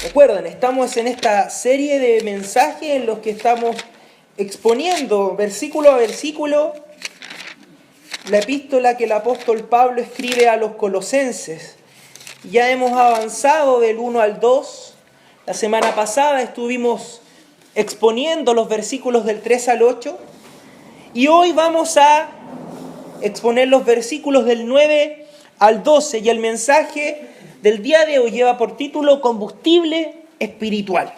Recuerden, estamos en esta serie de mensajes en los que estamos exponiendo versículo a versículo la epístola que el apóstol Pablo escribe a los colosenses. Ya hemos avanzado del 1 al 2. La semana pasada estuvimos exponiendo los versículos del 3 al 8. Y hoy vamos a exponer los versículos del 9 al 12. Y el mensaje del día de hoy lleva por título Combustible Espiritual.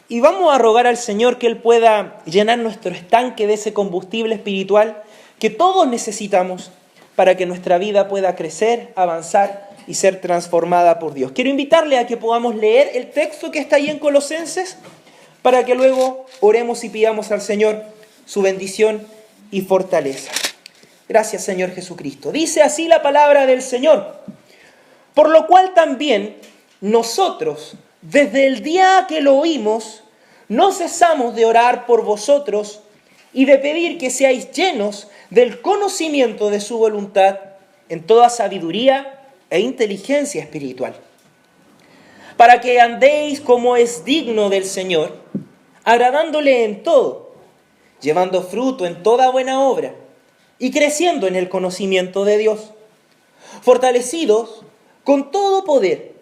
Y vamos a rogar al Señor que Él pueda llenar nuestro estanque de ese combustible espiritual que todos necesitamos para que nuestra vida pueda crecer, avanzar y ser transformada por Dios. Quiero invitarle a que podamos leer el texto que está ahí en Colosenses para que luego oremos y pidamos al Señor su bendición y fortaleza. Gracias, Señor Jesucristo. Dice así la palabra del Señor: por lo cual también nosotros, desde el día que lo oímos, no cesamos de orar por vosotros y de pedir que seáis llenos del conocimiento de su voluntad en toda sabiduría e inteligencia espiritual, para que andéis como es digno del Señor, agradándole en todo, llevando fruto en toda buena obra y creciendo en el conocimiento de Dios, fortalecidos con todo poder,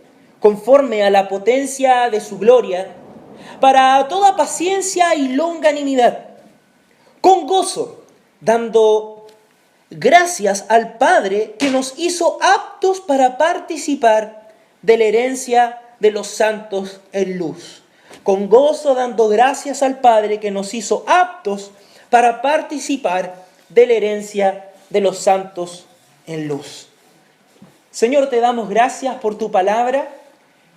conforme a la potencia de su gloria, para toda paciencia y longanimidad, con gozo, dando gracias al Padre que nos hizo aptos para participar de la herencia de los santos en luz. Con gozo, dando gracias al Padre que nos hizo aptos para participar de la herencia de los santos en luz. Señor, te damos gracias por tu palabra.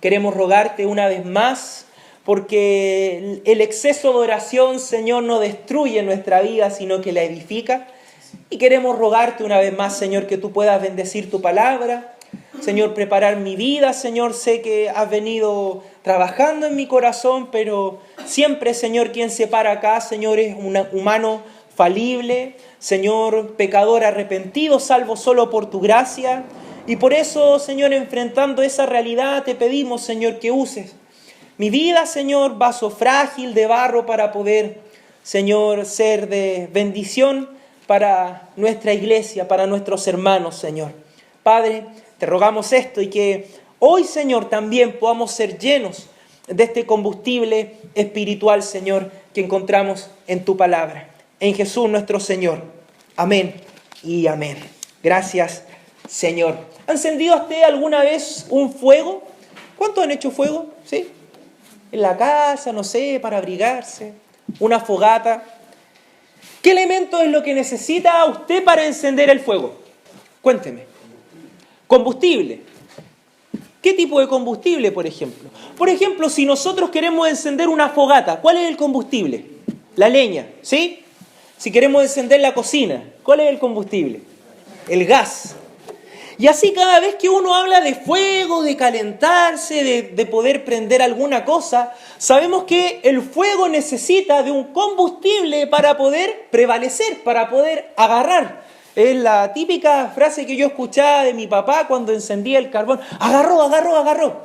Queremos rogarte una vez más, porque el exceso de oración, Señor, no destruye nuestra vida, sino que la edifica. Y queremos rogarte una vez más, Señor, que tú puedas bendecir tu palabra. Señor, preparar mi vida. Señor, sé que has venido trabajando en mi corazón, pero siempre, Señor, quien se para acá, Señor, es un humano falible. Señor, pecador arrepentido, salvo solo por tu gracia. Y por eso, Señor, enfrentando esa realidad, te pedimos, Señor, que uses mi vida, Señor, vaso frágil de barro para poder, Señor, ser de bendición para nuestra iglesia, para nuestros hermanos, Señor. Padre, te rogamos esto y que hoy, Señor, también podamos ser llenos de este combustible espiritual, Señor, que encontramos en tu palabra. En Jesús nuestro Señor. Amén y amén. Gracias, Señor. ¿Ha encendido usted alguna vez un fuego? ¿Cuántos han hecho fuego? ¿Sí? En la casa, no sé, para abrigarse. Una fogata. ¿Qué elemento es lo que necesita usted para encender el fuego? Cuénteme. Combustible. ¿Qué tipo de combustible, por ejemplo? Por ejemplo, si nosotros queremos encender una fogata, ¿cuál es el combustible? La leña, ¿sí? Si queremos encender la cocina, ¿cuál es el combustible? El gas. Y así cada vez que uno habla de fuego, de calentarse, de poder prender alguna cosa, sabemos que el fuego necesita de un combustible para poder prevalecer, para poder agarrar. Es la típica frase que yo escuchaba de mi papá cuando encendía el carbón. Agarró, agarró, agarró.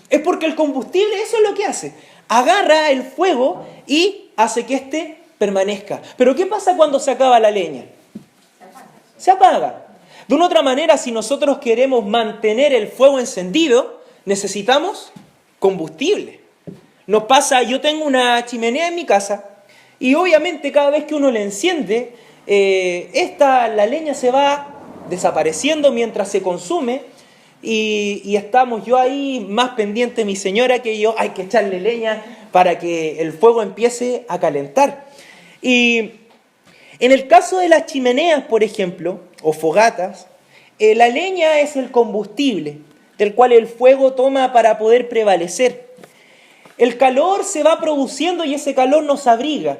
Es porque el combustible eso es lo que hace. Agarra el fuego y hace que éste permanezca. Pero ¿qué pasa cuando se acaba la leña? Se apaga. De una otra manera, si nosotros queremos mantener el fuego encendido, necesitamos combustible. Nos pasa, yo tengo una chimenea en mi casa y obviamente cada vez que uno la enciende, la leña se va desapareciendo mientras se consume y estamos yo ahí más pendiente mi señora que yo, hay que echarle leña para que el fuego empiece a calentar. Y en el caso de las chimeneas, por ejemplo, o fogatas, la leña es el combustible del cual el fuego toma para poder prevalecer. El calor se va produciendo y ese calor nos abriga.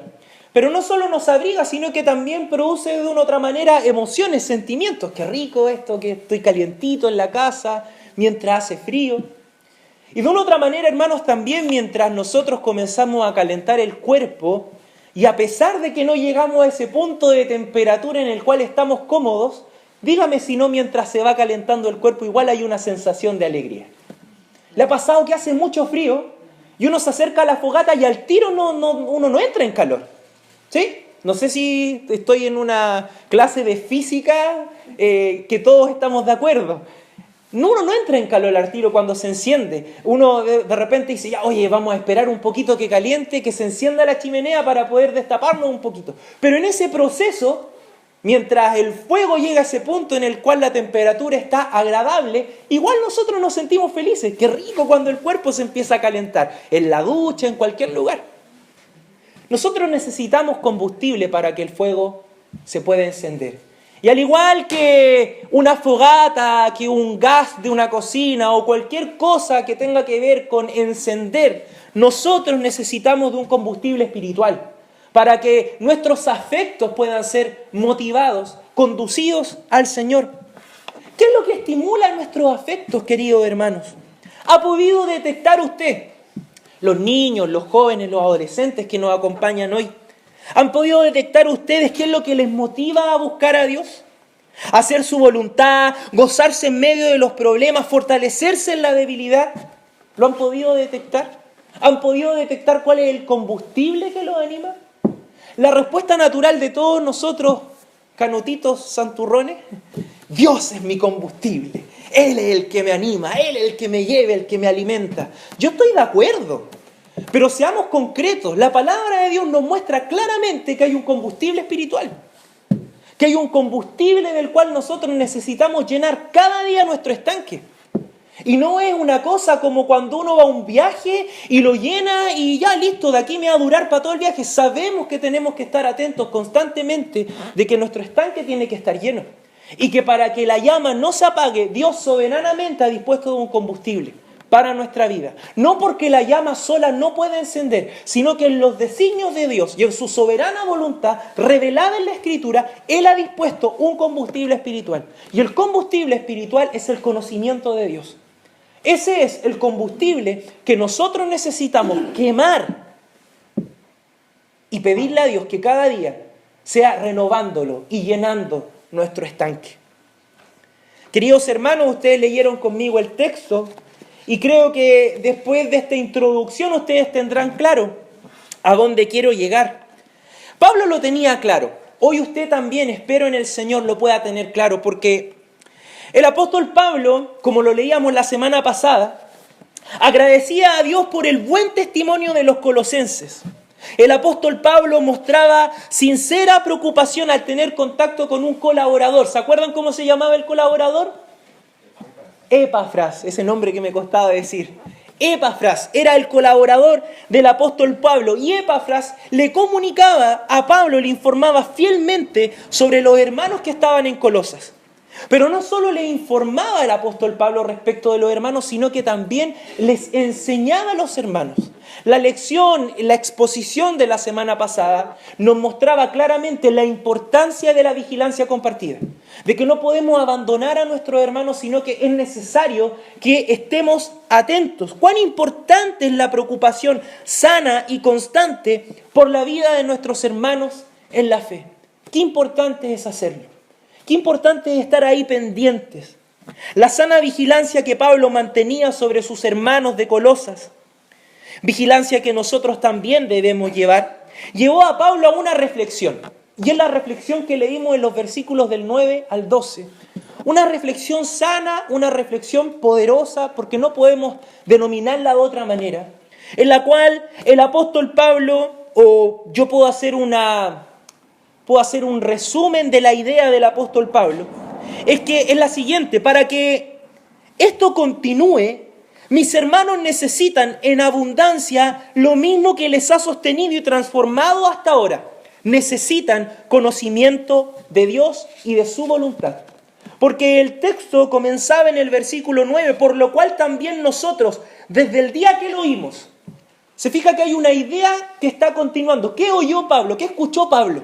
Pero no solo nos abriga, sino que también produce de una u otra manera emociones, sentimientos. Qué rico esto, que estoy calientito en la casa mientras hace frío. Y de una u otra manera, hermanos, también mientras nosotros comenzamos a calentar el cuerpo, y a pesar de que no llegamos a ese punto de temperatura en el cual estamos cómodos, dígame si no, mientras se va calentando el cuerpo, igual hay una sensación de alegría. ¿Le ha pasado que hace mucho frío y y uno se acerca a la fogata y al tiro uno no entra en calor. ¿Sí? No sé si estoy en una clase de física que todos estamos de acuerdo. Uno no entra en calor al tiro cuando se enciende. Uno de repente dice, ya, oye, vamos a esperar un poquito que caliente, que se encienda la chimenea para poder destaparnos un poquito. Pero en ese proceso, mientras el fuego llega a ese punto en el cual la temperatura está agradable, igual nosotros nos sentimos felices. Qué rico cuando el cuerpo se empieza a calentar, en la ducha, en cualquier lugar. Nosotros necesitamos combustible para que el fuego se pueda encender. Y al igual que una fogata, que un gas de una cocina o cualquier cosa que tenga que ver con encender, nosotros necesitamos de un combustible espiritual para que nuestros afectos puedan ser motivados, conducidos al Señor. ¿Qué es lo que estimula nuestros afectos, queridos hermanos? ¿Ha podido detectar usted, los niños, los jóvenes, los adolescentes que nos acompañan hoy, han podido detectar ustedes qué es lo que les motiva a buscar a Dios? Hacer su voluntad, gozarse en medio de los problemas, fortalecerse en la debilidad. ¿Lo han podido detectar? ¿Han podido detectar cuál es el combustible que los anima? La respuesta natural de todos nosotros, canutitos santurrones, Dios es mi combustible. Él es el que me anima, Él es el que me lleva, el que me alimenta. Yo estoy de acuerdo, pero seamos concretos. La palabra de Dios nos muestra claramente que hay un combustible espiritual, que hay un combustible del cual nosotros necesitamos llenar cada día nuestro estanque. Y no es una cosa como cuando uno va a un viaje y lo llena y ya listo, de aquí me va a durar para todo el viaje. Sabemos que tenemos que estar atentos constantemente de que nuestro estanque tiene que estar lleno. Y que para que la llama no se apague, Dios soberanamente ha dispuesto un combustible para nuestra vida. No porque la llama sola no pueda encender, sino que en los designios de Dios y en su soberana voluntad revelada en la Escritura, Él ha dispuesto un combustible espiritual. Y el combustible espiritual es el conocimiento de Dios. Ese es el combustible que nosotros necesitamos quemar y pedirle a Dios que cada día sea renovándolo y llenando nuestro estanque. Queridos hermanos, ustedes leyeron conmigo el texto y creo que después de esta introducción ustedes tendrán claro a dónde quiero llegar. Pablo lo tenía claro. Hoy usted también, espero en el Señor, lo pueda tener claro, porque el apóstol Pablo, como lo leíamos la semana pasada, agradecía a Dios por el buen testimonio de los colosenses. El apóstol Pablo mostraba sincera preocupación al tener contacto con un colaborador. ¿Se acuerdan cómo se llamaba el colaborador? Epafras, ese nombre que me costaba decir. Epafras era el colaborador del apóstol Pablo y Epafras le comunicaba a Pablo, le informaba fielmente sobre los hermanos que estaban en Colosas. Pero no solo le informaba al apóstol Pablo respecto de los hermanos, sino que también les enseñaba a los hermanos. La lección, la exposición de la semana pasada nos mostraba claramente la importancia de la vigilancia compartida, de que no podemos abandonar a nuestros hermanos, sino que es necesario que estemos atentos. Cuán importante es la preocupación sana y constante por la vida de nuestros hermanos en la fe. Qué importante es hacerlo. Qué importante es estar ahí pendientes. La sana vigilancia que Pablo mantenía sobre sus hermanos de Colosas, vigilancia que nosotros también debemos llevar, llevó a Pablo a una reflexión. Y es la reflexión que leímos en los versículos del 9 al 12. Una reflexión sana, una reflexión poderosa, porque no podemos denominarla de otra manera, en la cual el apóstol Pablo, o yo puedo hacer un resumen de la idea del apóstol Pablo, es que es la siguiente: para que esto continúe, mis hermanos necesitan en abundancia lo mismo que les ha sostenido y transformado hasta ahora. Necesitan conocimiento de Dios y de su voluntad. Porque el texto comenzaba en el versículo 9, por lo cual también nosotros, desde el día que lo oímos, se fija que hay una idea que está continuando. ¿Qué oyó Pablo? ¿Qué escuchó Pablo?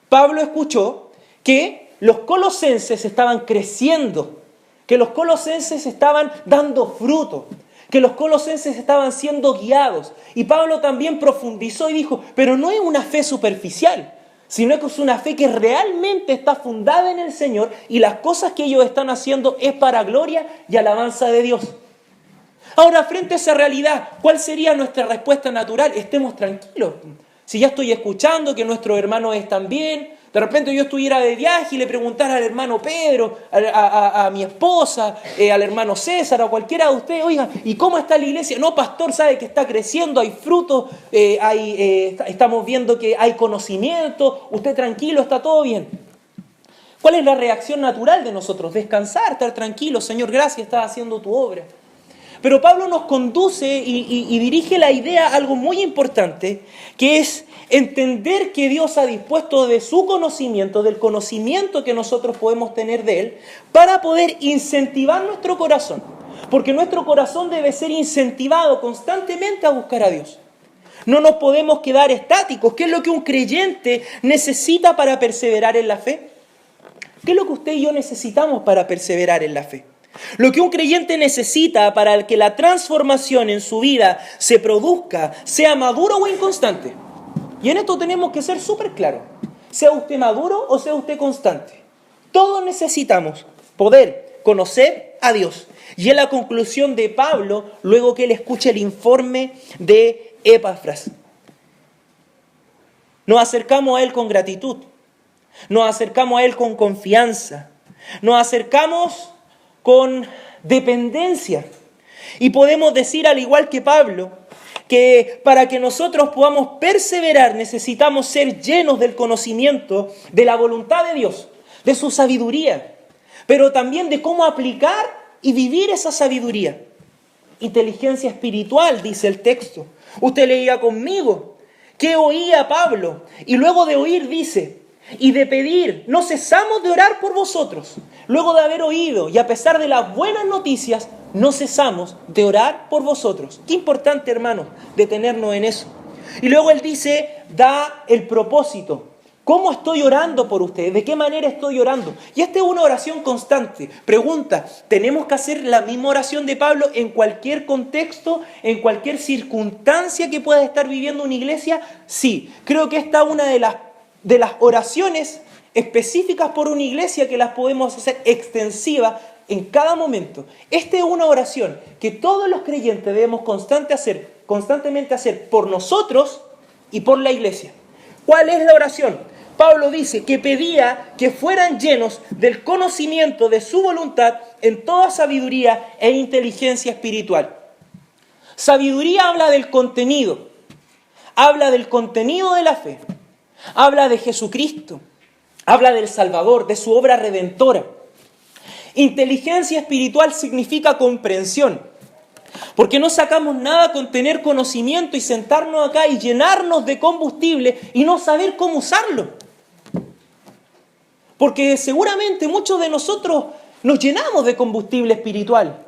Pablo escuchó que los colosenses estaban creciendo, que los colosenses estaban dando fruto, que los colosenses estaban siendo guiados. Y Pablo también profundizó y dijo, pero no es una fe superficial, sino que es una fe que realmente está fundada en el Señor y las cosas que ellos están haciendo es para gloria y alabanza de Dios. Ahora, frente a esa realidad, ¿cuál sería nuestra respuesta natural? Estemos tranquilos. Si ya estoy escuchando que nuestros hermanos están bien, de repente yo estuviera de viaje y le preguntara al hermano Pedro, a mi esposa, al hermano César, a cualquiera de ustedes, oiga, ¿y cómo está la iglesia? No, pastor, sabe que está creciendo, hay frutos, estamos viendo que hay conocimiento, usted tranquilo, está todo bien. ¿Cuál es la reacción natural de nosotros? Descansar, estar tranquilo, Señor, gracias, estás haciendo tu obra. Pero Pablo nos conduce y dirige la idea a algo muy importante, que es entender que Dios ha dispuesto de su conocimiento, del conocimiento que nosotros podemos tener de Él, para poder incentivar nuestro corazón. Porque nuestro corazón debe ser incentivado constantemente a buscar a Dios. No nos podemos quedar estáticos. ¿Qué es lo que un creyente necesita para perseverar en la fe? ¿Qué es lo que usted y yo necesitamos para perseverar en la fe? Lo que un creyente necesita para que la transformación en su vida se produzca, sea maduro o inconstante. Y en esto tenemos que ser súper claros. Sea usted maduro o sea usted constante. Todos necesitamos poder conocer a Dios. Y es la conclusión de Pablo luego que él escucha el informe de Epafras. Nos acercamos a él con gratitud. Nos acercamos a él con confianza. Nos acercamos con dependencia. Y podemos decir, al igual que Pablo, que para que nosotros podamos perseverar necesitamos ser llenos del conocimiento de la voluntad de Dios, de su sabiduría, pero también de cómo aplicar y vivir esa sabiduría. Inteligencia espiritual, dice el texto. Usted leía conmigo que oía Pablo y luego de oír dice: y de pedir, no cesamos de orar por vosotros. Luego de haber oído y a pesar de las buenas noticias, no cesamos de orar por vosotros. Qué importante, hermanos, detenernos en eso. Y luego él dice, da el propósito. ¿Cómo estoy orando por ustedes? ¿De qué manera estoy orando? Y esta es una oración constante. Pregunta, ¿tenemos que hacer la misma oración de Pablo en cualquier contexto, en cualquier circunstancia que pueda estar viviendo una iglesia? Sí, creo que esta es una de las oraciones específicas por una iglesia que las podemos hacer extensivas en cada momento. Esta es una oración que todos los creyentes debemos constantemente hacer por nosotros y por la iglesia. ¿Cuál es la oración? Pablo dice que pedía que fueran llenos del conocimiento de su voluntad en toda sabiduría e inteligencia espiritual. Sabiduría habla del contenido de la fe. Habla de Jesucristo, habla del Salvador, de su obra redentora. Inteligencia espiritual significa comprensión, porque no sacamos nada con tener conocimiento y sentarnos acá y llenarnos de combustible y no saber cómo usarlo. Porque seguramente muchos de nosotros nos llenamos de combustible espiritual.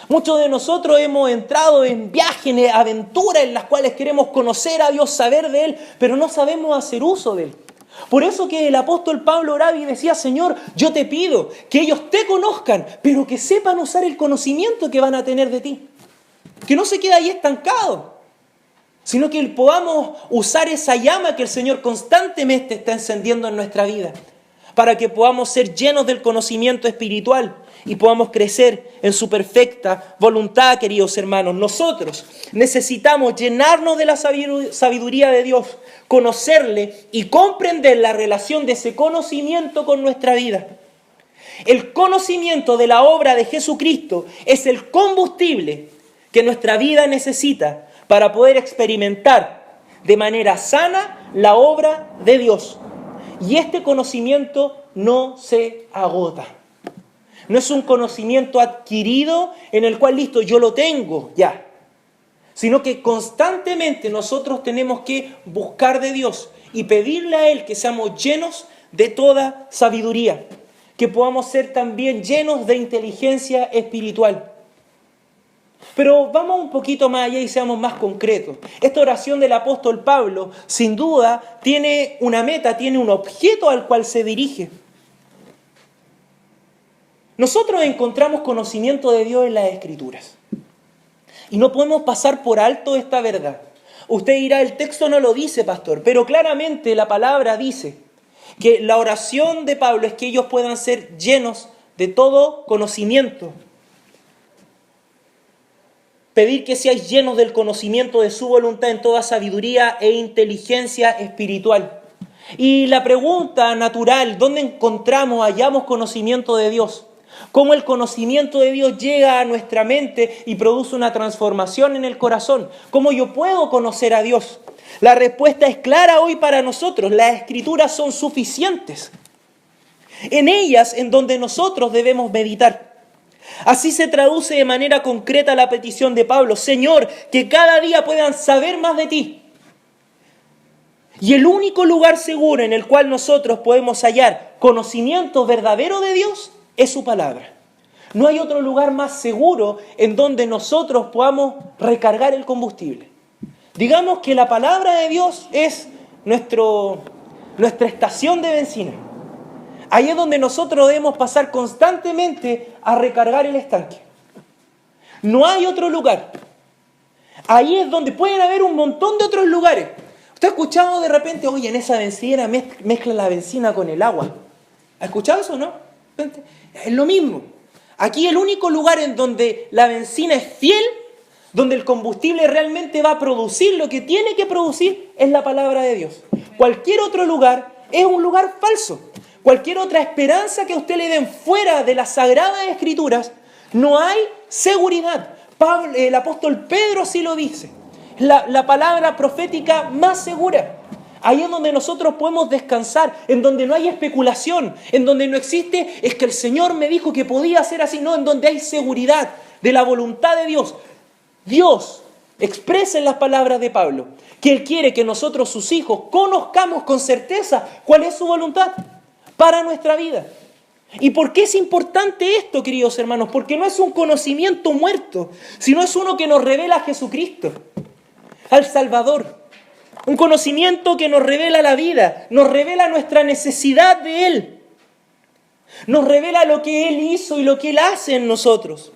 Muchos de nosotros hemos entrado en viajes, en aventuras en las cuales queremos conocer a Dios, saber de Él, pero no sabemos hacer uso de Él. Por eso que el apóstol Pablo oraba y decía, Señor, yo te pido que ellos te conozcan, pero que sepan usar el conocimiento que van a tener de ti. Que no se quede ahí estancado, sino que podamos usar esa llama que el Señor constantemente está encendiendo en nuestra vida, para que podamos ser llenos del conocimiento espiritual y podamos crecer en su perfecta voluntad, queridos hermanos. Nosotros necesitamos llenarnos de la sabiduría de Dios, conocerle y comprender la relación de ese conocimiento con nuestra vida. El conocimiento de la obra de Jesucristo es el combustible que nuestra vida necesita para poder experimentar de manera sana la obra de Dios. Y este conocimiento no se agota. No es un conocimiento adquirido en el cual, listo, yo lo tengo ya. Sino que constantemente nosotros tenemos que buscar de Dios y pedirle a Él que seamos llenos de toda sabiduría. Que podamos ser también llenos de inteligencia espiritual. Pero vamos un poquito más allá y seamos más concretos. Esta oración del apóstol Pablo, sin duda, tiene una meta, tiene un objeto al cual se dirige. Nosotros encontramos conocimiento de Dios en las Escrituras. Y no podemos pasar por alto esta verdad. Usted dirá, el texto no lo dice, pastor, pero claramente la palabra dice que la oración de Pablo es que ellos puedan ser llenos de todo conocimiento. pedir que seáis llenos del conocimiento de su voluntad en toda sabiduría e inteligencia espiritual. Y la pregunta natural, ¿dónde hallamos conocimiento de Dios? ¿Cómo el conocimiento de Dios llega a nuestra mente y produce una transformación en el corazón? ¿Cómo yo puedo conocer a Dios? La respuesta es clara hoy para nosotros. Las Escrituras son suficientes. En ellas en donde nosotros debemos meditar. Así se traduce de manera concreta la petición de Pablo: Señor, que cada día puedan saber más de ti. Y el único lugar seguro en el cual nosotros podemos hallar conocimiento verdadero de Dios es su palabra. No hay otro lugar más seguro en donde nosotros podamos recargar el combustible. Digamos que la palabra de Dios es nuestra estación de bencina. Ahí es donde nosotros debemos pasar constantemente a recargar el estanque. No hay otro lugar. Ahí es donde pueden haber un montón de otros lugares. ¿Usted ha escuchado de repente, oye, en esa bencina mezcla la benzina con el agua? ¿Ha escuchado eso, no? Es lo mismo. Aquí el único lugar en donde la benzina es fiel, donde el combustible realmente va a producir lo que tiene que producir, es la palabra de Dios. Cualquier otro lugar es un lugar falso. Cualquier otra esperanza que a usted le den fuera de las Sagradas Escrituras, no hay seguridad. El apóstol Pedro así lo dice. La palabra profética más segura. Ahí es donde nosotros podemos descansar, en donde no hay especulación, en donde no existe, es que el Señor me dijo que podía ser así, no, en donde hay seguridad de la voluntad de Dios. Dios expresa en las palabras de Pablo que Él quiere que nosotros, sus hijos, conozcamos con certeza cuál es su voluntad para nuestra vida. ¿Y por qué es importante esto, queridos hermanos? Porque no es un conocimiento muerto, sino es uno que nos revela a Jesucristo, al Salvador. Un conocimiento que nos revela la vida, nos revela nuestra necesidad de Él. Nos revela lo que Él hizo y lo que Él hace en nosotros.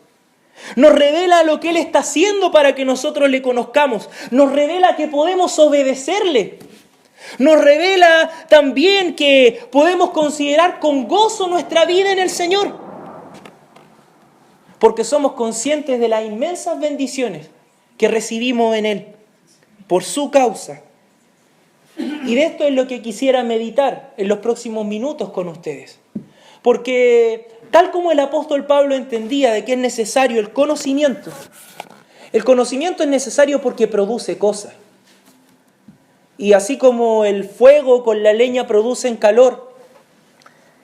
Nos revela lo que Él está haciendo para que nosotros le conozcamos. Nos revela que podemos obedecerle. Nos revela también que podemos considerar con gozo nuestra vida en el Señor. Porque somos conscientes de las inmensas bendiciones que recibimos en Él por su causa. Y de esto es lo que quisiera meditar en los próximos minutos con ustedes. Porque tal como el apóstol Pablo entendía de que es necesario el conocimiento es necesario porque produce cosas. Y así como el fuego con la leña producen calor,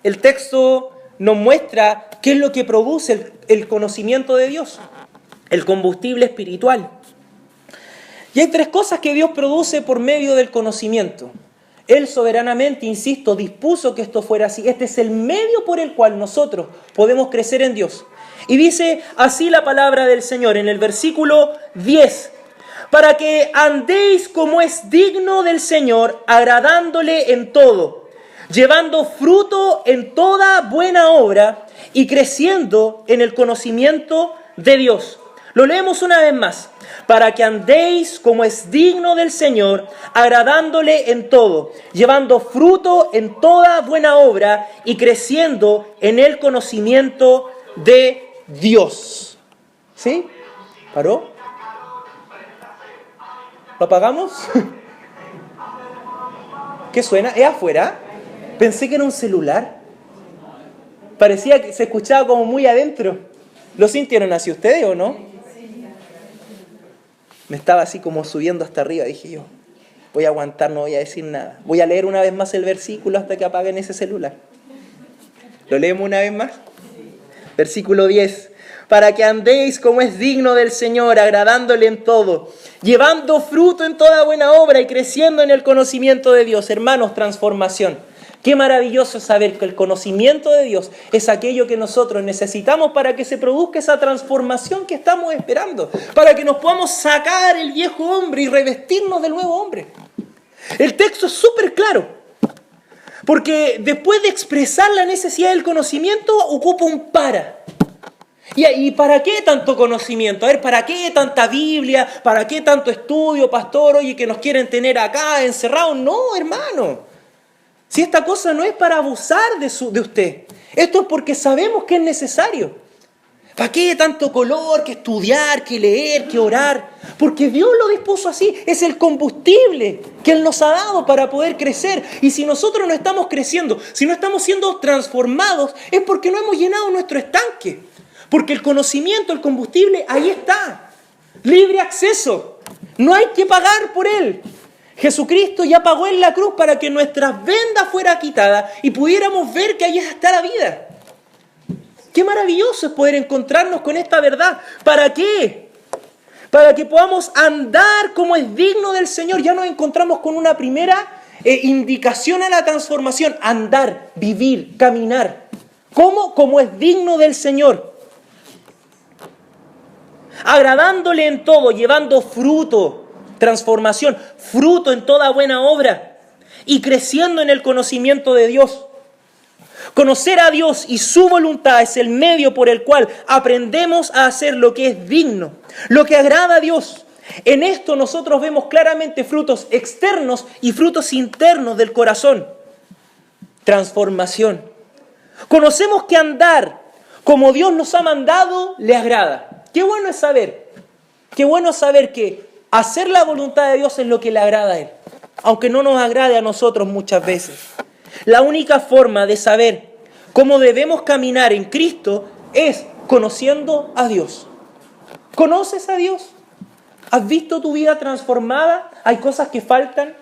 el texto nos muestra qué es lo que produce el conocimiento de Dios, el combustible espiritual. Y hay tres cosas que Dios produce por medio del conocimiento. Él soberanamente, insisto, dispuso que esto fuera así. Este es el medio por el cual nosotros podemos crecer en Dios. Y dice así la palabra del Señor en el versículo 10. Para que andéis como es digno del Señor, agradándole en todo, llevando fruto en toda buena obra y creciendo en el conocimiento de Dios. Lo leemos una vez más. Para que andéis como es digno del Señor, agradándole en todo, llevando fruto en toda buena obra y creciendo en el conocimiento de Dios. ¿Sí? ¿Paró? ¿Lo apagamos? ¿Qué suena? ¿Es afuera? Pensé que era un celular. Parecía que se escuchaba como muy adentro. ¿Lo sintieron así ustedes o no? Me estaba así como subiendo hasta arriba. Dije yo, voy a aguantar, no voy a decir nada. Voy a leer una vez más el versículo hasta que apaguen ese celular. ¿Lo leemos una vez más? Versículo 10. Para que andéis como es digno del Señor, agradándole en todo, llevando fruto en toda buena obra y creciendo en el conocimiento de Dios. Hermanos, transformación. Qué maravilloso saber que el conocimiento de Dios es aquello que nosotros necesitamos para que se produzca esa transformación que estamos esperando, para que nos podamos sacar el viejo hombre y revestirnos del nuevo hombre. El texto es súper claro, porque después de expresar la necesidad del conocimiento, ocupa un para. ¿Y para qué tanto conocimiento? A ver, ¿para qué tanta Biblia? ¿Para qué tanto estudio, pastor? Oye, que nos quieren tener acá encerrados. No, hermano. Si esta cosa no es para abusar de usted. Esto es porque sabemos que es necesario. ¿Para qué tanto color, que estudiar, que leer, que orar? Porque Dios lo dispuso así. Es el combustible que Él nos ha dado para poder crecer. Y si nosotros no estamos creciendo, si no estamos siendo transformados, es porque no hemos llenado nuestro estanque. Porque el conocimiento, el combustible, ahí está. Libre acceso. No hay que pagar por él. Jesucristo ya pagó en la cruz para que nuestras vendas fueran quitadas y pudiéramos ver que ahí está la vida. Qué maravilloso es poder encontrarnos con esta verdad. ¿Para qué? Para que podamos andar como es digno del Señor. Ya nos encontramos con una primera indicación a la transformación. Andar, vivir, caminar. ¿Cómo? Como es digno del Señor. Agradándole en todo, llevando fruto, transformación, fruto en toda buena obra y creciendo en el conocimiento de Dios. Conocer a Dios y su voluntad es el medio por el cual aprendemos a hacer lo que es digno, lo que agrada a Dios. En esto nosotros vemos claramente frutos externos y frutos internos del corazón. Transformación. Conocemos que andar como Dios nos ha mandado le agrada. Qué bueno es saber. Qué bueno es saber que hacer la voluntad de Dios es lo que le agrada a Él, aunque no nos agrade a nosotros muchas veces. La única forma de saber cómo debemos caminar en Cristo es conociendo a Dios. ¿Conoces a Dios? ¿Has visto tu vida transformada? ¿Hay cosas que faltan?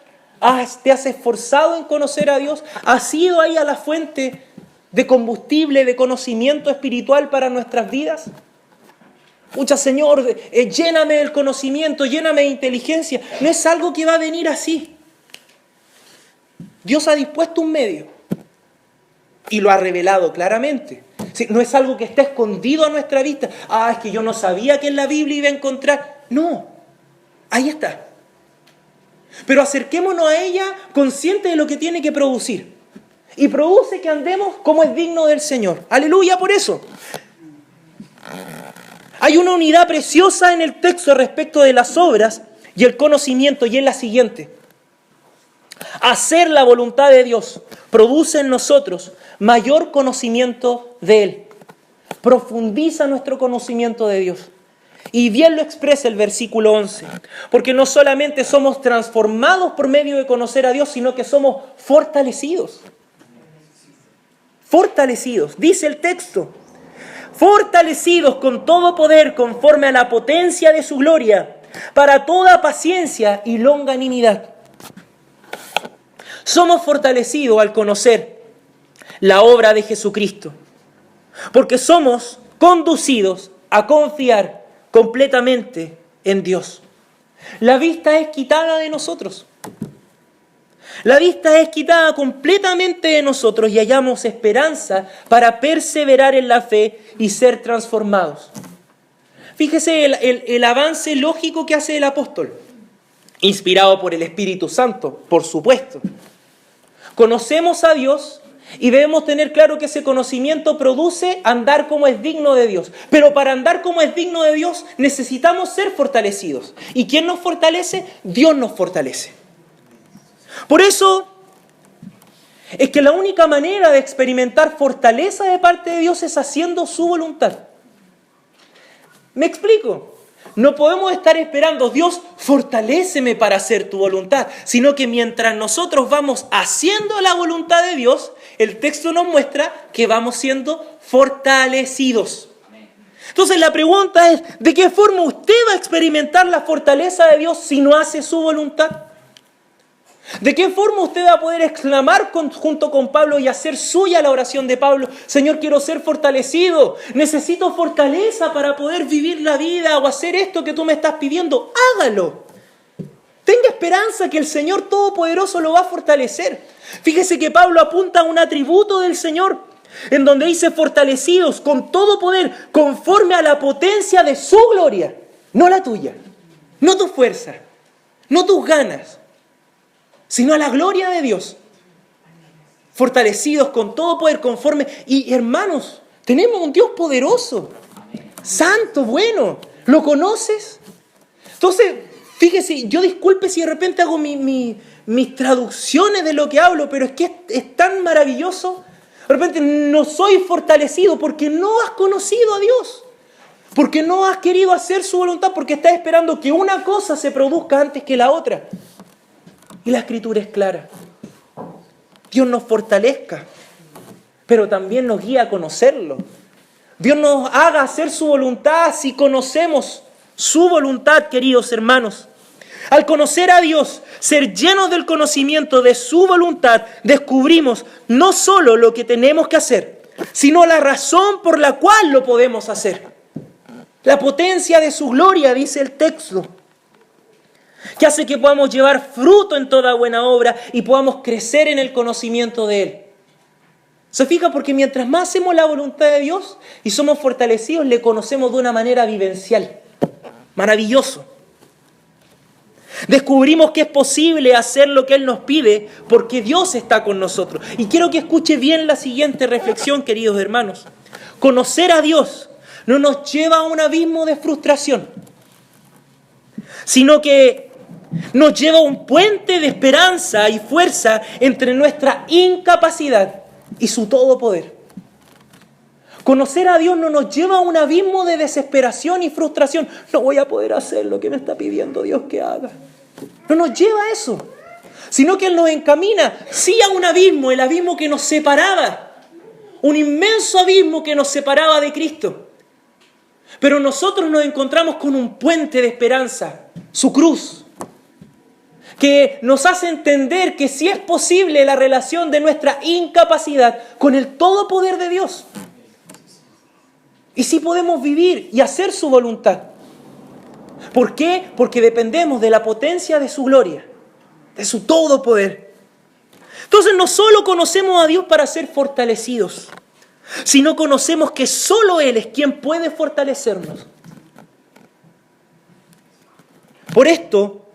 ¿Te has esforzado en conocer a Dios? ¿Has ido ahí a la fuente de combustible, de conocimiento espiritual para nuestras vidas? Pucha, Señor, lléname del conocimiento, lléname de inteligencia. No es algo que va a venir así. Dios ha dispuesto un medio y lo ha revelado claramente. No es algo que está escondido a nuestra vista. Es que yo no sabía que en la Biblia iba a encontrar. No, ahí está. Pero acerquémonos a ella conscientes de lo que tiene que producir. Y produce que andemos como es digno del Señor. Aleluya por eso. Hay una unidad preciosa en el texto respecto de las obras y el conocimiento, y es la siguiente. Hacer la voluntad de Dios produce en nosotros mayor conocimiento de Él. Profundiza nuestro conocimiento de Dios. Y bien lo expresa el versículo 11. Porque no solamente somos transformados por medio de conocer a Dios, sino que somos fortalecidos. Fortalecidos. Dice el texto. Fortalecidos con todo poder conforme a la potencia de su gloria, para toda paciencia y longanimidad. Somos fortalecidos al conocer la obra de Jesucristo, porque somos conducidos a confiar completamente en Dios. La vista es quitada de nosotros. La vista es quitada completamente de nosotros y hallamos esperanza para perseverar en la fe y ser transformados. Fíjese el avance lógico que hace el apóstol, inspirado por el Espíritu Santo, por supuesto. Conocemos a Dios y debemos tener claro que ese conocimiento produce andar como es digno de Dios. Pero para andar como es digno de Dios necesitamos ser fortalecidos. ¿Y quién nos fortalece? Dios nos fortalece. Por eso es que la única manera de experimentar fortaleza de parte de Dios es haciendo su voluntad. ¿Me explico? No podemos estar esperando, Dios, fortaléceme para hacer tu voluntad, sino que mientras nosotros vamos haciendo la voluntad de Dios, el texto nos muestra que vamos siendo fortalecidos. Entonces la pregunta es, ¿de qué forma usted va a experimentar la fortaleza de Dios si no hace su voluntad? ¿De qué forma usted va a poder exclamar junto con Pablo y hacer suya la oración de Pablo? Señor, quiero ser fortalecido. Necesito fortaleza para poder vivir la vida o hacer esto que tú me estás pidiendo. Hágalo. Tenga esperanza que el Señor Todopoderoso lo va a fortalecer. Fíjese que Pablo apunta a un atributo del Señor, en donde dice fortalecidos con todo poder, conforme a la potencia de su gloria. No la tuya, no tu fuerza, no tus ganas, sino a la gloria de Dios. Fortalecidos con todo poder conforme. Y hermanos, tenemos un Dios poderoso, santo, bueno. ¿Lo conoces? Entonces, fíjese, yo disculpe si de repente hago mis traducciones de lo que hablo, pero es que es tan maravilloso. De repente no soy fortalecido porque no has conocido a Dios. Porque no has querido hacer su voluntad, porque estás esperando que una cosa se produzca antes que la otra. Y la Escritura es clara. Dios nos fortalezca, pero también nos guía a conocerlo. Dios nos haga hacer su voluntad si conocemos su voluntad, queridos hermanos. Al conocer a Dios, ser llenos del conocimiento de su voluntad, descubrimos no solo lo que tenemos que hacer, sino la razón por la cual lo podemos hacer. La potencia de su gloria, dice el texto, que hace que podamos llevar fruto en toda buena obra y podamos crecer en el conocimiento de Él. ¿Se fija? Porque mientras más hacemos la voluntad de Dios y somos fortalecidos, le conocemos de una manera vivencial. Maravilloso. Descubrimos que es posible hacer lo que Él nos pide porque Dios está con nosotros. Y quiero que escuche bien la siguiente reflexión, queridos hermanos. Conocer a Dios no nos lleva a un abismo de frustración, sino que nos lleva a un puente de esperanza y fuerza entre nuestra incapacidad y su todo poder. Conocer a Dios no nos lleva a un abismo de desesperación y frustración. No voy a poder hacer lo que me está pidiendo Dios que haga. No nos lleva a eso, sino que Él nos encamina, sí, a un abismo, el abismo que nos separaba, un inmenso abismo que nos separaba de Cristo. Pero nosotros nos encontramos con un puente de esperanza, su cruz, que nos hace entender que sí es posible la relación de nuestra incapacidad con el todo poder de Dios. Y sí podemos vivir y hacer su voluntad. ¿Por qué? Porque dependemos de la potencia de su gloria, de su todo poder. Entonces no solo conocemos a Dios para ser fortalecidos, sino conocemos que solo Él es quien puede fortalecernos. Por esto,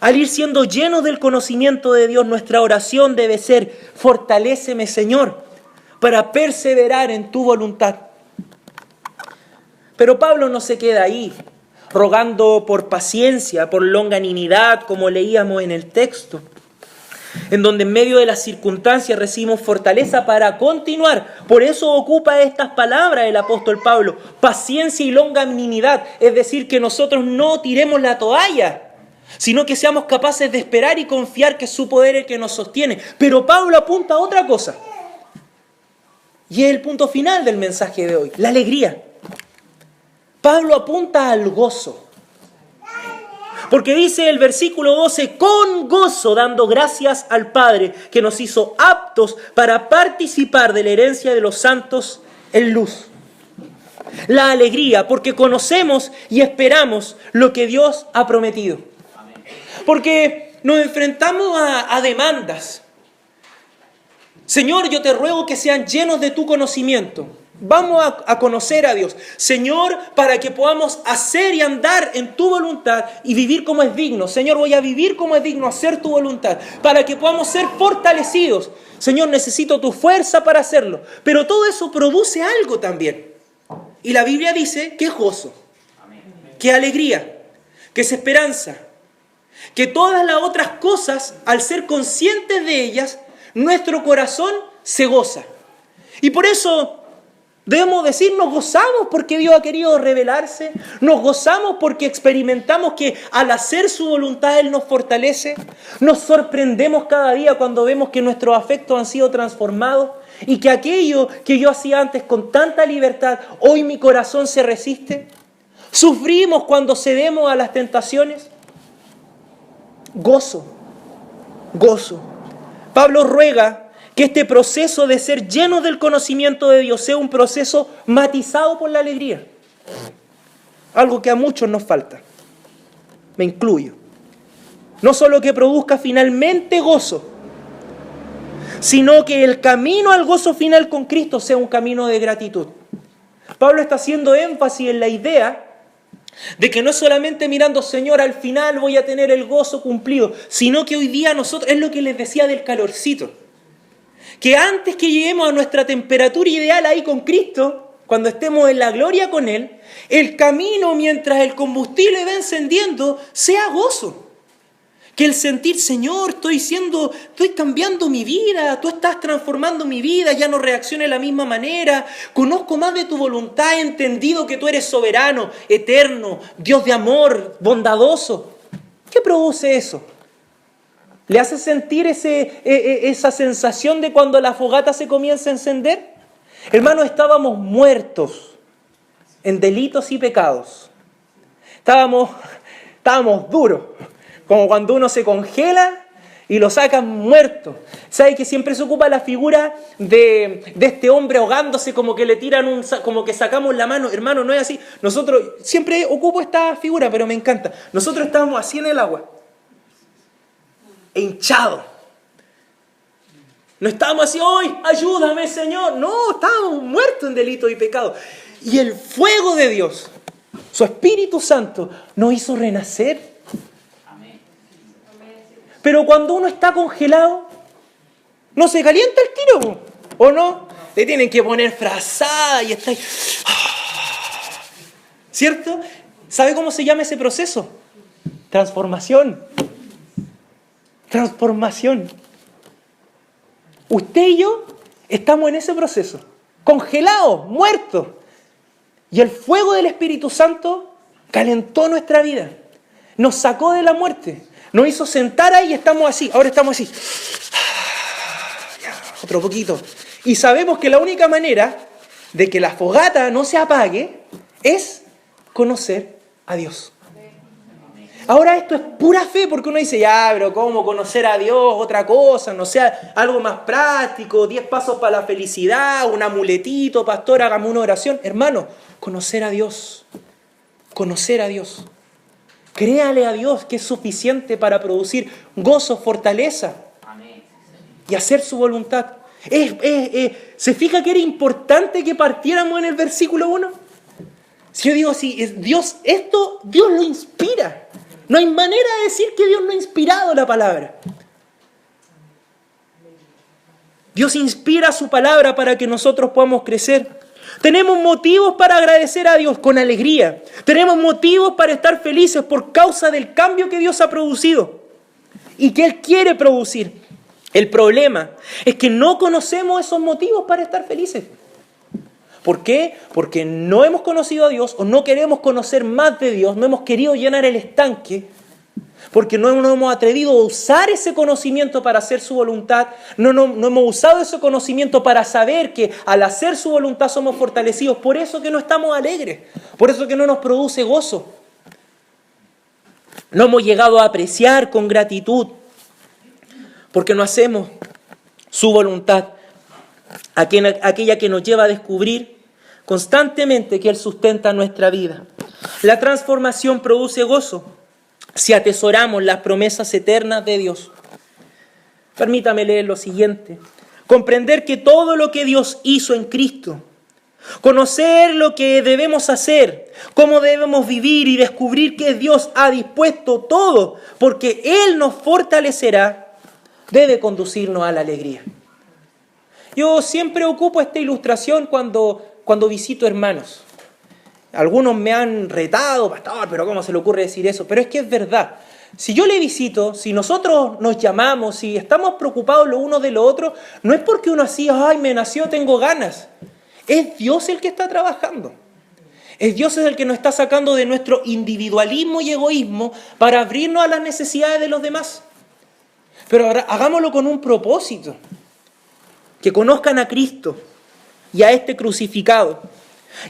al ir siendo llenos del conocimiento de Dios, nuestra oración debe ser: fortaléceme, Señor, para perseverar en tu voluntad. Pero Pablo no se queda ahí, rogando por paciencia, por longanimidad, como leíamos en el texto, en donde en medio de las circunstancias recibimos fortaleza para continuar. Por eso ocupa estas palabras el apóstol Pablo: paciencia y longanimidad, es decir, que nosotros no tiremos la toalla, sino que seamos capaces de esperar y confiar que es su poder el que nos sostiene. Pero Pablo apunta a otra cosa, y es el punto final del mensaje de hoy: la alegría. Pablo apunta al gozo. Porque dice el versículo 12: con gozo dando gracias al Padre que nos hizo aptos para participar de la herencia de los santos en luz. La alegría, porque conocemos y esperamos lo que Dios ha prometido. Porque nos enfrentamos a demandas. Señor, yo te ruego que sean llenos de tu conocimiento. Vamos a conocer a Dios. Señor, para que podamos hacer y andar en tu voluntad y vivir como es digno. Señor, voy a vivir como es digno, hacer tu voluntad. Para que podamos ser fortalecidos. Señor, necesito tu fuerza para hacerlo. Pero todo eso produce algo también. Y la Biblia dice que es gozo, que es alegría, que es esperanza. Que todas las otras cosas, al ser conscientes de ellas, nuestro corazón se goza. Y por eso debemos decir, nos gozamos porque Dios ha querido revelarse, nos gozamos porque experimentamos que al hacer su voluntad Él nos fortalece, nos sorprendemos cada día cuando vemos que nuestros afectos han sido transformados y que aquello que yo hacía antes con tanta libertad, hoy mi corazón se resiste. Sufrimos cuando cedemos a las tentaciones. Gozo, gozo. Pablo ruega que este proceso de ser llenos del conocimiento de Dios sea un proceso matizado por la alegría. Algo que a muchos nos falta. Me incluyo. No solo que produzca finalmente gozo, sino que el camino al gozo final con Cristo sea un camino de gratitud. Pablo está haciendo énfasis en la idea de que no es solamente mirando, Señor, al final voy a tener el gozo cumplido, sino que hoy día nosotros, es lo que les decía del calorcito, que antes que lleguemos a nuestra temperatura ideal ahí con Cristo, cuando estemos en la gloria con Él, el camino mientras el combustible va encendiendo sea gozo. que el sentir, Señor, estoy cambiando mi vida, tú estás transformando mi vida, ya no reacciono de la misma manera, conozco más de tu voluntad, he entendido que tú eres soberano, eterno, Dios de amor, bondadoso. ¿Qué produce eso? ¿Le hace sentir esa sensación de cuando la fogata se comienza a encender? Hermanos, estábamos muertos en delitos y pecados. Estábamos duros, como cuando uno se congela y lo sacan muerto. ¿Sabe que siempre se ocupa la figura de este hombre ahogándose, como que le tiran como que sacamos la mano? Hermano, no es así. Nosotros, siempre ocupo esta figura, pero me encanta. Nosotros estábamos así en el agua, hinchados. No estábamos así, ¡ay, ayúdame, Señor! No, estábamos muertos en delito y pecado. Y el fuego de Dios, su Espíritu Santo, nos hizo renacer. Pero cuando uno está congelado, no se calienta el tiro, ¿o no? Le tienen que poner frazada y está ahí. ¿Cierto? ¿Sabe cómo se llama ese proceso? Transformación. Transformación. Usted y yo estamos en ese proceso, congelados, muertos. Y el fuego del Espíritu Santo calentó nuestra vida, nos sacó de la muerte, nos hizo sentar ahí y estamos así, ahora estamos así. Otro poquito. Y sabemos que la única manera de que la fogata no se apague es conocer a Dios. Ahora esto es pura fe, porque uno dice, ya, pero ¿cómo conocer a Dios? Otra cosa, no sea algo más práctico, 10 pasos para la felicidad, un amuletito, pastor, hágame una oración. Hermano, conocer a Dios, conocer a Dios. Créale a Dios que es suficiente para producir gozo, fortaleza y hacer su voluntad. ¿Se fija que era importante que partiéramos en el versículo 1? Si yo digo así, Dios lo inspira. No hay manera de decir que Dios no ha inspirado la palabra. Dios inspira su palabra para que nosotros podamos crecer. Tenemos motivos para agradecer a Dios con alegría. Tenemos motivos para estar felices por causa del cambio que Dios ha producido y que Él quiere producir. El problema es que no conocemos esos motivos para estar felices. ¿Por qué? Porque no hemos conocido a Dios o no queremos conocer más de Dios, no hemos querido llenar el estanque, porque no nos hemos atrevido a usar ese conocimiento para hacer su voluntad, no hemos usado ese conocimiento para saber que al hacer su voluntad somos fortalecidos, por eso que no estamos alegres, por eso que no nos produce gozo. No hemos llegado a apreciar con gratitud, porque no hacemos su voluntad, aquella que nos lleva a descubrir constantemente que Él sustenta nuestra vida. La transformación produce gozo si atesoramos las promesas eternas de Dios. Permítame leer lo siguiente. Comprender que todo lo que Dios hizo en Cristo, conocer lo que debemos hacer, cómo debemos vivir y descubrir que Dios ha dispuesto todo porque Él nos fortalecerá, debe conducirnos a la alegría. Yo siempre ocupo esta ilustración cuando visito hermanos. Algunos me han retado, pastor, pero ¿cómo se le ocurre decir eso? Pero es que es verdad. Si yo le visito, si nosotros nos llamamos, si estamos preocupados lo uno de lo otro, no es porque uno así, ay, me nació, tengo ganas. Es Dios el que está trabajando. Es Dios el que nos está sacando de nuestro individualismo y egoísmo para abrirnos a las necesidades de los demás. Pero ahora hagámoslo con un propósito. Que conozcan a Cristo y a este crucificado.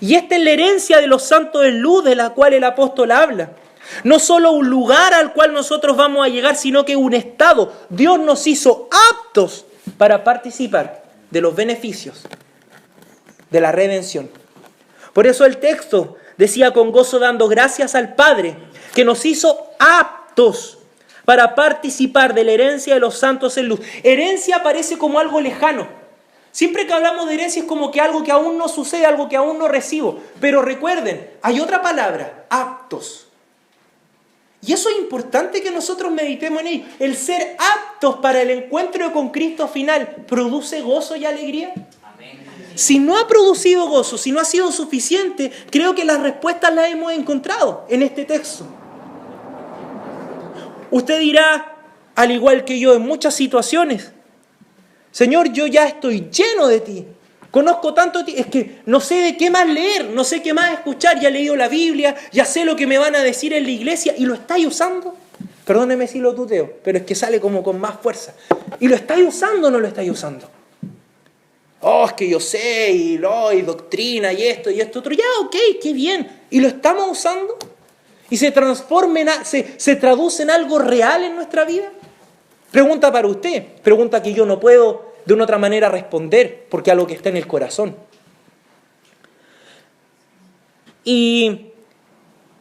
Y esta es la herencia de los santos en luz de la cual el apóstol habla. No solo un lugar al cual nosotros vamos a llegar, sino que un estado. Dios nos hizo aptos para participar de los beneficios de la redención. Por eso el texto decía con gozo dando gracias al Padre, que nos hizo aptos para participar de la herencia de los santos en luz. Herencia parece como algo lejano. Siempre que hablamos de herencia es como que algo que aún no sucede, algo que aún no recibo. Pero recuerden, hay otra palabra, aptos. Y eso es importante que nosotros meditemos en ello. El ser aptos para el encuentro con Cristo final, ¿produce gozo y alegría? Amén. Si no ha producido gozo, si no ha sido suficiente, creo que las respuestas las hemos encontrado en este texto. Usted dirá, al igual que yo en muchas situaciones. Señor, yo ya estoy lleno de ti. Conozco tanto de ti, es que no sé de qué más leer, no sé qué más escuchar. Ya he leído la Biblia, ya sé lo que me van a decir en la iglesia y lo estáis usando. Perdóneme si lo tuteo, pero es que sale como con más fuerza. ¿Y lo estáis usando o no lo estáis usando? Oh, es que yo sé, y doctrina, y esto otro. Ya, ok, qué bien. ¿Y lo estamos usando? ¿Y se transforma se traduce en algo real en nuestra vida? Pregunta para usted, pregunta que yo no puedo de una otra manera responder, porque algo que está en el corazón. Y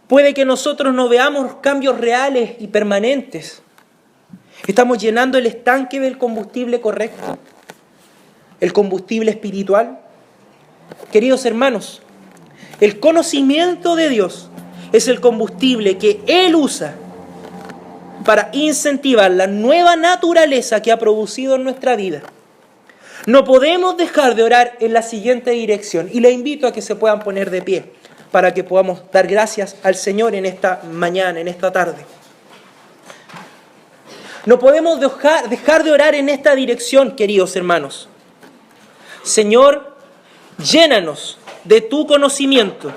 puede que nosotros no veamos cambios reales y permanentes. Estamos llenando el estanque del combustible correcto, el combustible espiritual. Queridos hermanos, el conocimiento de Dios es el combustible que Él usa para incentivar la nueva naturaleza que ha producido en nuestra vida. No podemos dejar de orar en la siguiente dirección, y le invito a que se puedan poner de pie para que podamos dar gracias al Señor en esta mañana, en esta tarde. No podemos dejar de orar en esta dirección, queridos hermanos. Señor, llénanos de tu conocimiento,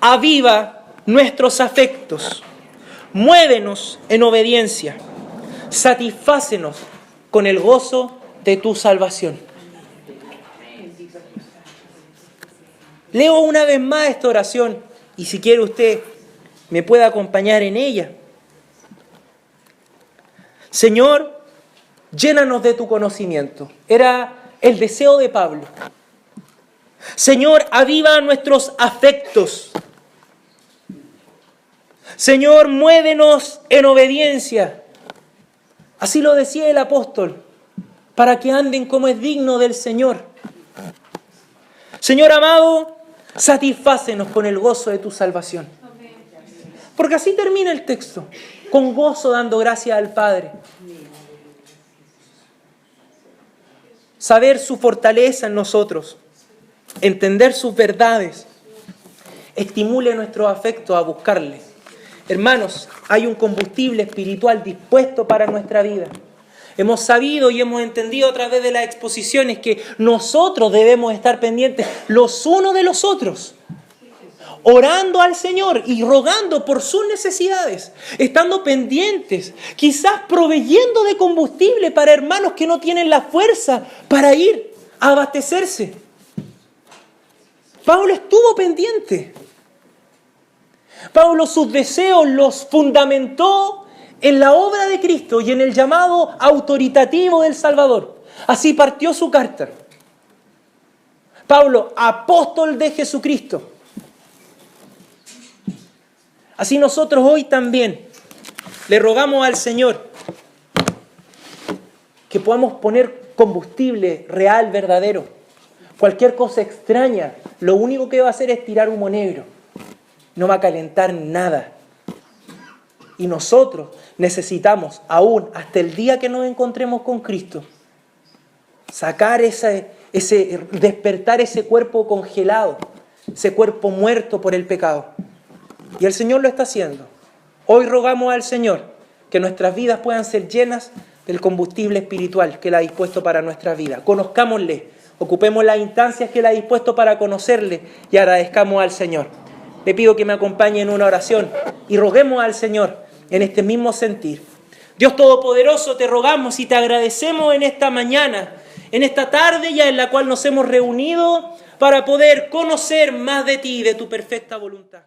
aviva nuestros afectos, muévenos en obediencia, satisfácenos con el gozo de tu salvación. Leo una vez más esta oración y si quiere usted me puede acompañar en ella. Señor, llénanos de tu conocimiento. Era el deseo de Pablo. Señor, aviva nuestros afectos. Señor, muévenos en obediencia. Así lo decía el apóstol, para que anden como es digno del Señor. Señor amado, satisfácenos con el gozo de tu salvación. Porque así termina el texto, con gozo dando gracias al Padre. Saber su fortaleza en nosotros, entender sus verdades, estimule nuestro afecto a buscarle. Hermanos, hay un combustible espiritual dispuesto para nuestra vida. Hemos sabido y hemos entendido a través de las exposiciones que nosotros debemos estar pendientes los unos de los otros, orando al Señor y rogando por sus necesidades, estando pendientes, quizás proveyendo de combustible para hermanos que no tienen la fuerza para ir a abastecerse. Pablo estuvo pendiente. Pablo sus deseos los fundamentó en la obra de Cristo y en el llamado autoritativo del Salvador. Así partió su carta. Pablo, apóstol de Jesucristo. Así nosotros hoy también le rogamos al Señor que podamos poner combustible real, verdadero. Cualquier cosa extraña, lo único que va a hacer es tirar humo negro. No va a calentar nada. Y nosotros necesitamos, aún hasta el día que nos encontremos con Cristo, sacar despertar ese cuerpo congelado, ese cuerpo muerto por el pecado. Y el Señor lo está haciendo. Hoy rogamos al Señor que nuestras vidas puedan ser llenas del combustible espiritual que Él ha dispuesto para nuestra vida. Conozcámosle, ocupemos las instancias que Él ha dispuesto para conocerle y agradezcamos al Señor. Le pido que me acompañe en una oración y roguemos al Señor en este mismo sentir. Dios Todopoderoso, te rogamos y te agradecemos en esta mañana, en esta tarde ya en la cual nos hemos reunido para poder conocer más de ti y de tu perfecta voluntad.